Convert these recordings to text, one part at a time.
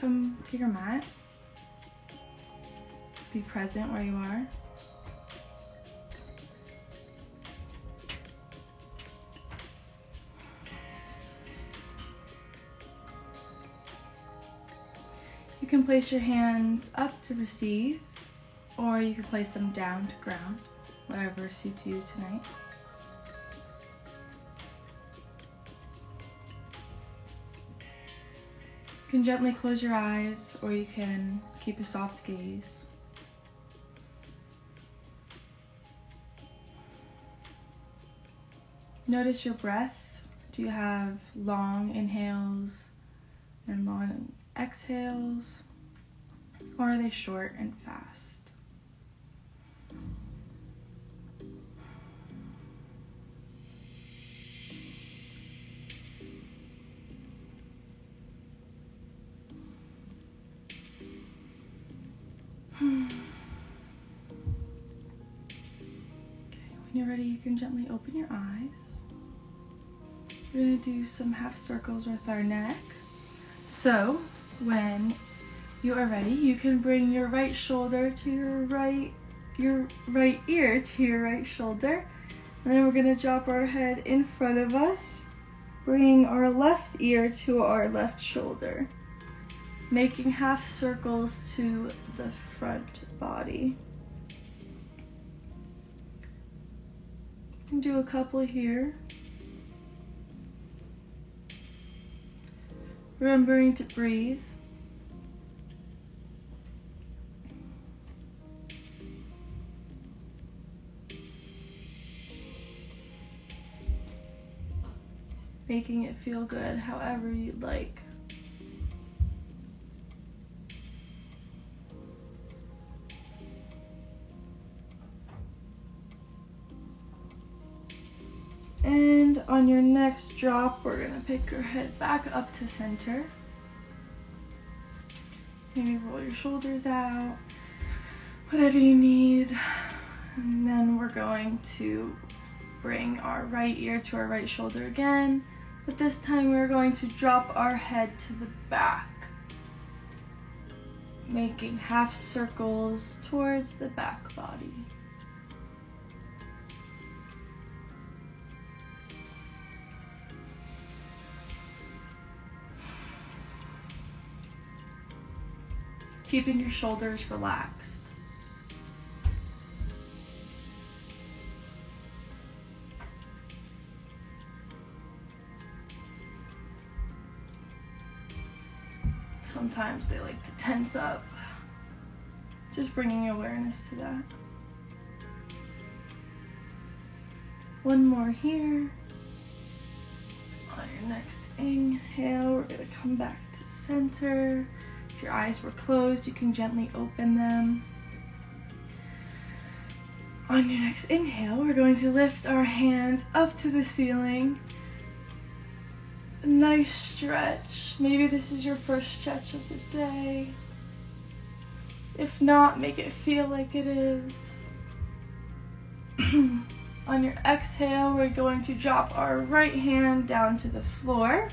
come to your mat. Be present where you are. You can place your hands up to receive, or you can place them down to ground, whatever suits you tonight. You can gently close your eyes, or you can keep a soft gaze. Notice your breath. Do you have long inhales and long exhales, or are they short and fast? Okay, when you're ready, you can gently open your eyes. We're going to do some half circles with our neck. So, when you are ready, you can bring your right shoulder to your right ear to your right shoulder. And then we're going to drop our head in front of us, bringing our left ear to our left shoulder, making half circles to the front body. You can do a couple here. Remembering to breathe. Making it feel good however you'd like. And on your next drop, we're going to pick your head back up to center. Maybe roll your shoulders out, whatever you need. And then we're going to bring our right ear to our right shoulder again. But this time we're going to drop our head to the back, making half circles towards the back body. Keeping your shoulders relaxed. Sometimes they like to tense up. Just bringing awareness to that. One more here. On your next inhale, we're going to come back to center. If your eyes were closed, you can gently open them. On your next inhale, we're going to lift our hands up to the ceiling. A nice stretch. Maybe this is your first stretch of the day. If not, make it feel like it is. On your exhale, we're going to drop our right hand down to the floor.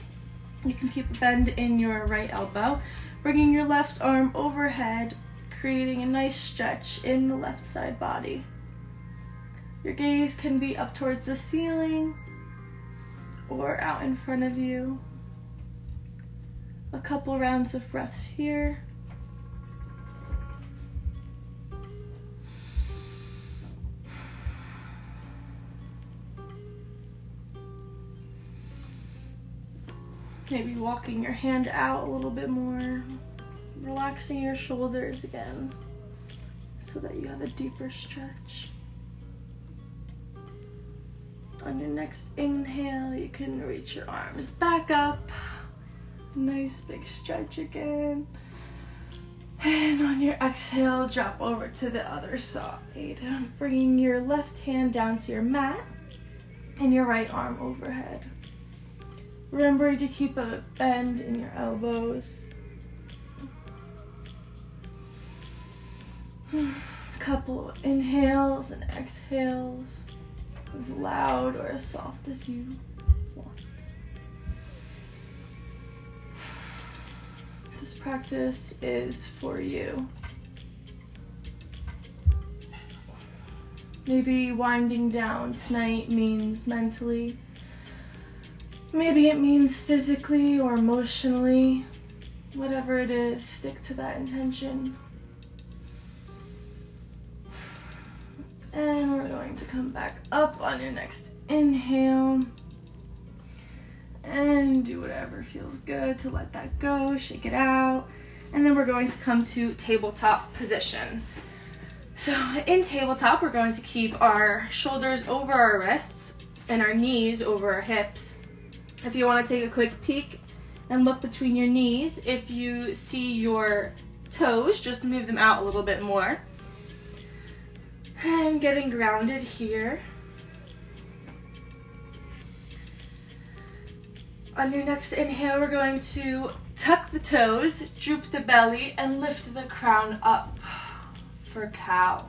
You can keep a bend in your right elbow, bringing your left arm overhead, creating a nice stretch in the left side body. Your gaze can be up towards the ceiling or out in front of you. A couple rounds of breaths here. Maybe walking your hand out a little bit more, relaxing your shoulders again so that you have a deeper stretch. On your next inhale, you can reach your arms back up. Nice big stretch again. And on your exhale, drop over to the other side. Bringing your left hand down to your mat and your right arm overhead. Remember to keep a bend in your elbows. Couple inhales and exhales, as loud or as soft as you want. This practice is for you. Maybe winding down tonight means mentally. Maybe it means physically or emotionally. Whatever it is, stick to that intention. And we're going to come back up on your next inhale. And do whatever feels good to let that go, shake it out. And then we're going to come to tabletop position. So in tabletop, we're going to keep our shoulders over our wrists and our knees over our hips. If you want to take a quick peek and look between your knees, if you see your toes, just move them out a little bit more. And getting grounded here. On your next inhale, we're going to tuck the toes, droop the belly, and lift the crown up for cow.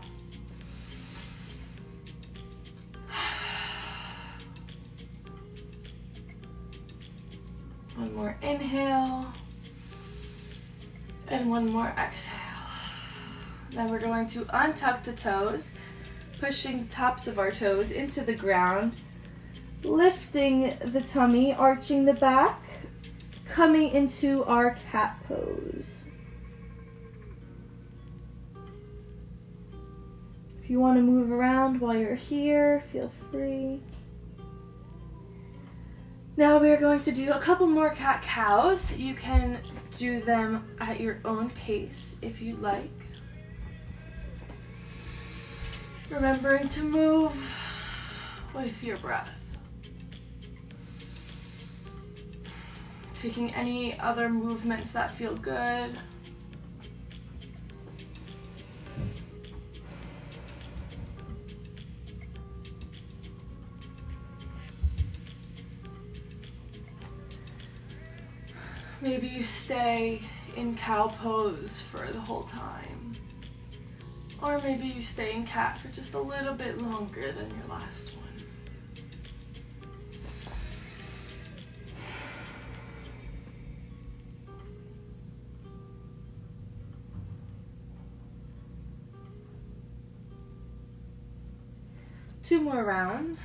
One more inhale, and one more exhale. Then we're going to untuck the toes, pushing the tops of our toes into the ground, lifting the tummy, arching the back, coming into our cat pose. If you want to move around while you're here, feel free. Now we are going to do a couple more cat-cows. You can do them at your own pace if you'd like. Remembering to move with your breath. Taking any other movements that feel good. Maybe you stay in cow pose for the whole time. Or maybe you stay in cat for just a little bit longer than your last one. Two more rounds.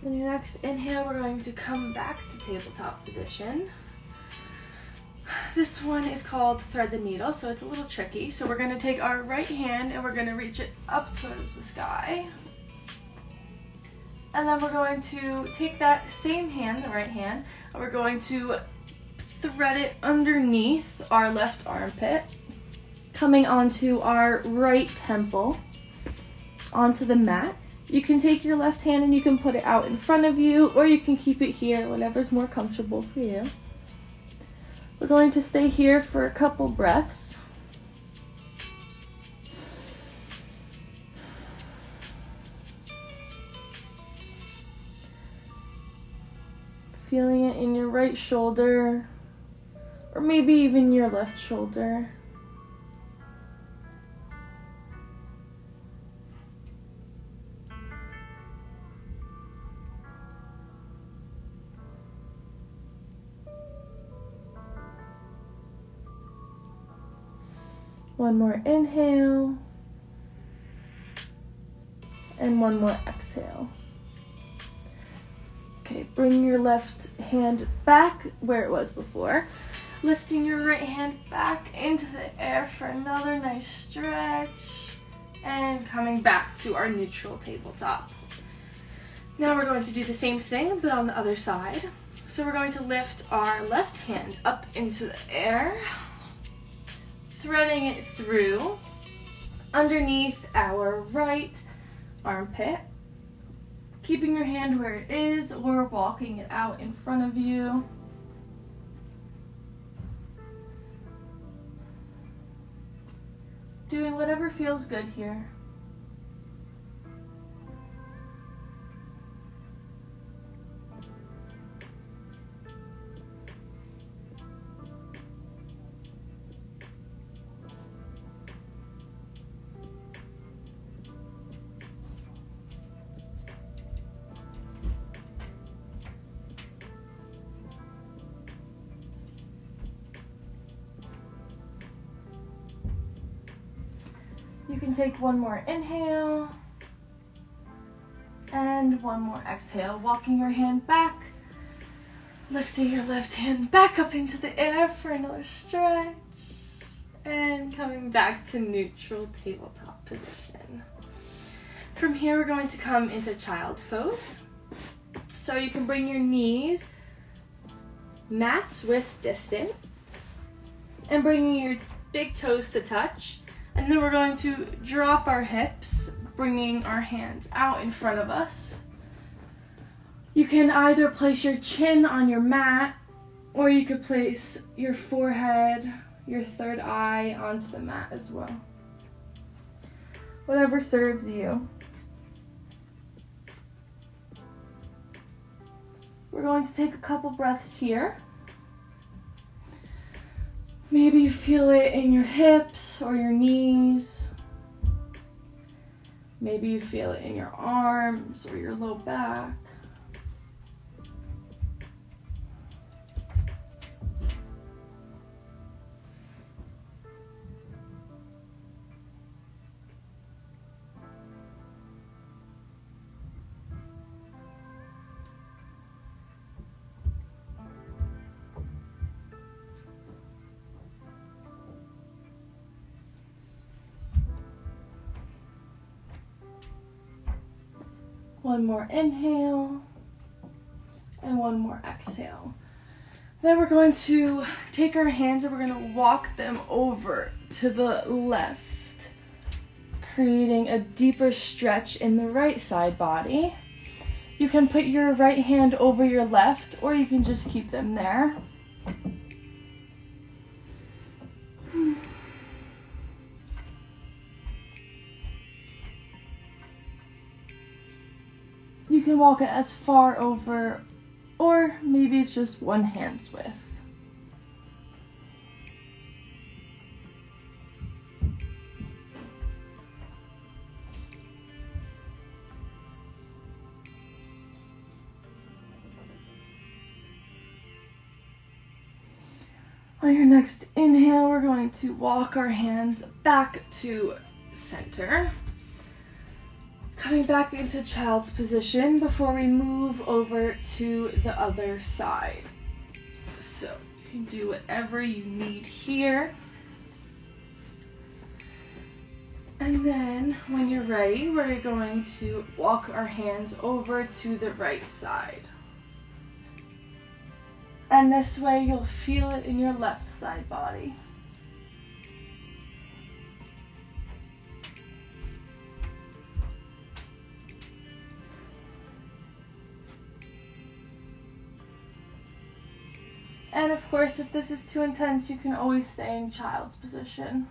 On your next inhale, we're going to come back to tabletop position. This one is called thread the needle, so it's a little tricky. So we're going to take our right hand and we're going to reach it up towards the sky. And then we're going to take that same hand, the right hand, and we're going to thread it underneath our left armpit, coming onto our right temple, onto the mat. You can take your left hand and you can put it out in front of you, or you can keep it here, whatever's more comfortable for you. We're going to stay here for a couple breaths. Feeling it in your right shoulder, or maybe even your left shoulder. One more inhale, and one more exhale. Okay, bring your left hand back where it was before, lifting your right hand back into the air for another nice stretch, and coming back to our neutral tabletop. Now we're going to do the same thing, but on the other side. So we're going to lift our left hand up into the air, threading it through underneath our right armpit, keeping your hand where it is or walking it out in front of you. doing whatever feels good here. You can take one more inhale and one more exhale, walking your hand back, lifting your left hand back up into the air for another stretch, and coming back to neutral tabletop position. From here, we're going to come into child's pose. So you can bring your knees mat width distance and bringing your big toes to touch. And then we're going to drop our hips, bringing our hands out in front of us. You can either place your chin on your mat, or you could place your forehead, your third eye onto the mat as well. Whatever serves you. We're going to take a couple breaths here. Maybe you feel it in your hips or your knees. Maybe you feel it in your arms or your low back. One more inhale and one more exhale. Then we're going to take our hands and we're going to walk them over to the left, creating a deeper stretch in the right side body. You can put your right hand over your left, or you can just keep them there. You can walk it as far over, or maybe it's just one hand's width. On your next inhale, we're going to walk our hands back to center. Coming back into child's position before we move over to the other side. So you can do whatever you need here. And then when you're ready, we're going to walk our hands over to the right side. And this way you'll feel it in your left side body. And of course, if this is too intense, you can always stay in child's position.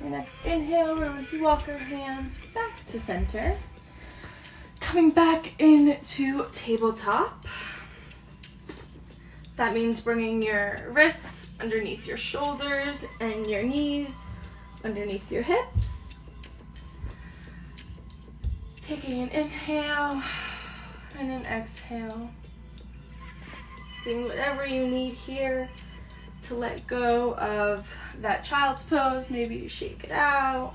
Your next inhale, we're going to walk our hands back to center. Coming back into tabletop. That means bringing your wrists underneath your shoulders and your knees underneath your hips. Taking an inhale and an exhale. Doing whatever you need here to let go of that child's pose. Maybe you shake it out.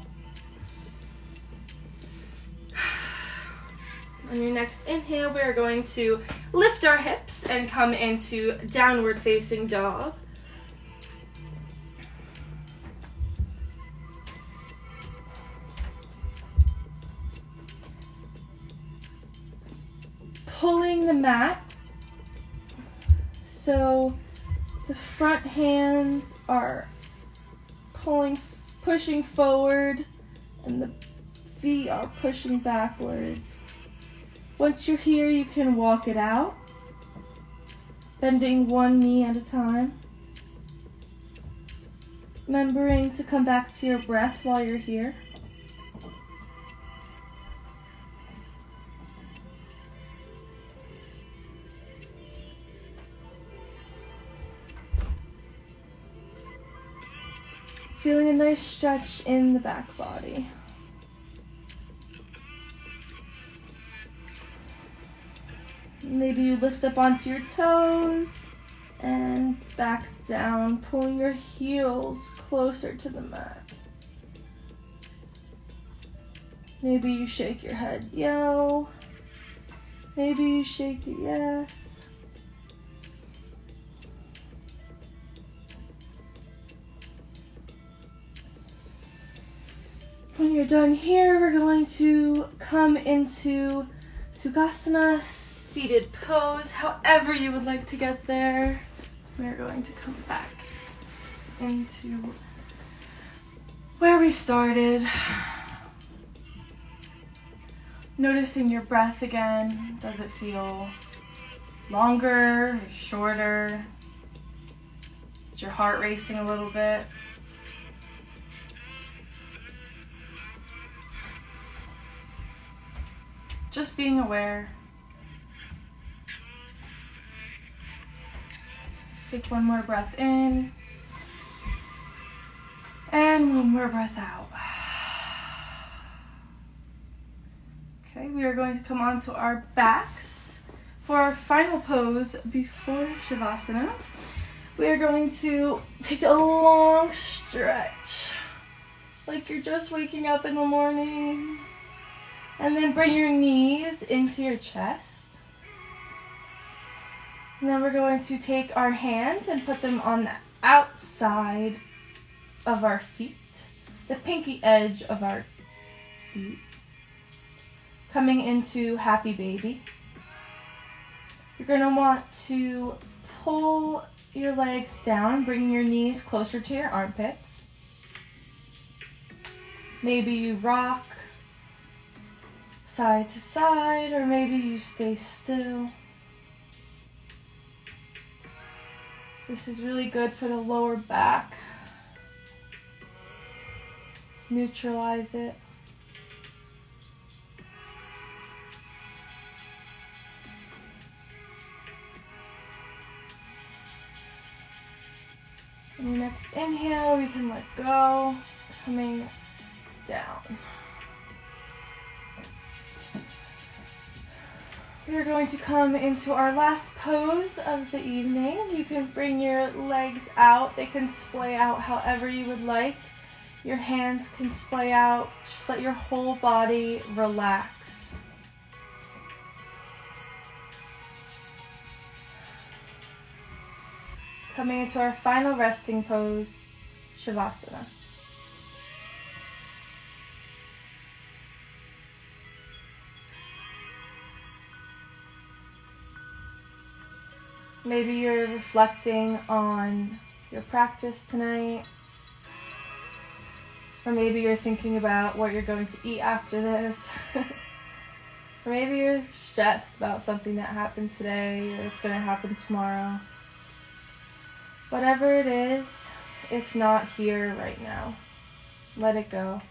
On your next inhale, we are going to lift our hips and come into downward facing dog. Pulling the mat. So the front hands are pushing forward, and the feet are pushing backwards. Once you're here, you can walk it out, bending one knee at a time. Remembering to come back to your breath while you're here. Feeling a nice stretch in the back body. Maybe you lift up onto your toes and back down, pulling your heels closer to the mat. Maybe you shake your head, yo. Maybe you shake it, yes. When you're done here, we're going to come into Tsukasana, seated pose, however you would like to get there. We're going to come back into where we started. Noticing your breath again. Does it feel longer or shorter? Is your heart racing a little bit? Just being aware. Take one more breath in. And one more breath out. Okay, we are going to come onto our backs for our final pose before Shavasana. We are going to take a long stretch, like you're just waking up in the morning. And then bring your knees into your chest. And then we're going to take our hands and put them on the outside of our feet, the pinky edge of our feet. Coming into Happy Baby. You're going to want to pull your legs down, bringing your knees closer to your armpits. Maybe you rock side to side, or maybe you stay still. This is really good for the lower back. Neutralize it. On your next inhale, we can let go, coming down. We are going to come into our last pose of the evening. You can bring your legs out. They can splay out however you would like. Your hands can splay out. Just let your whole body relax. Coming into our final resting pose, Shavasana. Maybe you're reflecting on your practice tonight. Or maybe you're thinking about what you're going to eat after this. Or maybe you're stressed about something that happened today or it's going to happen tomorrow. Whatever it is, it's not here right now. Let it go.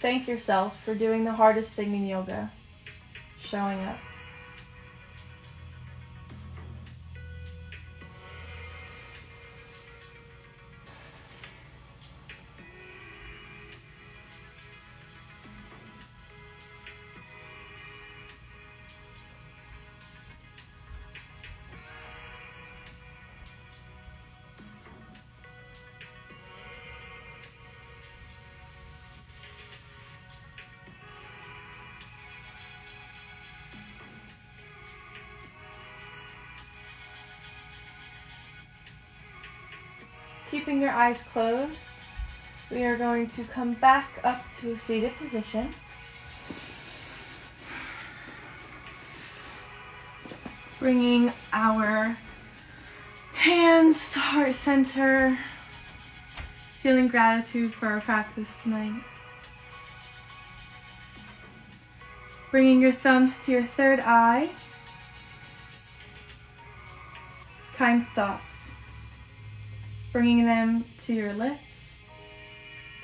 Thank yourself for doing the hardest thing in yoga, showing up. Keeping your eyes closed, we are going to come back up to a seated position. Bringing our Hands to heart center. Feeling gratitude for our practice tonight. Bringing your thumbs to your third eye. Kind thoughts. Bringing them to your lips.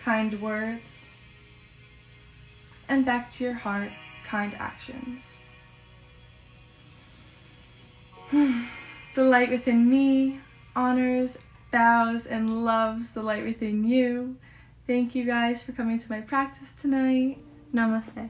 Kind words. And back to your heart. Kind actions. The light within me honors, bows, and loves the light within you. Thank you guys for coming to my practice tonight. Namaste.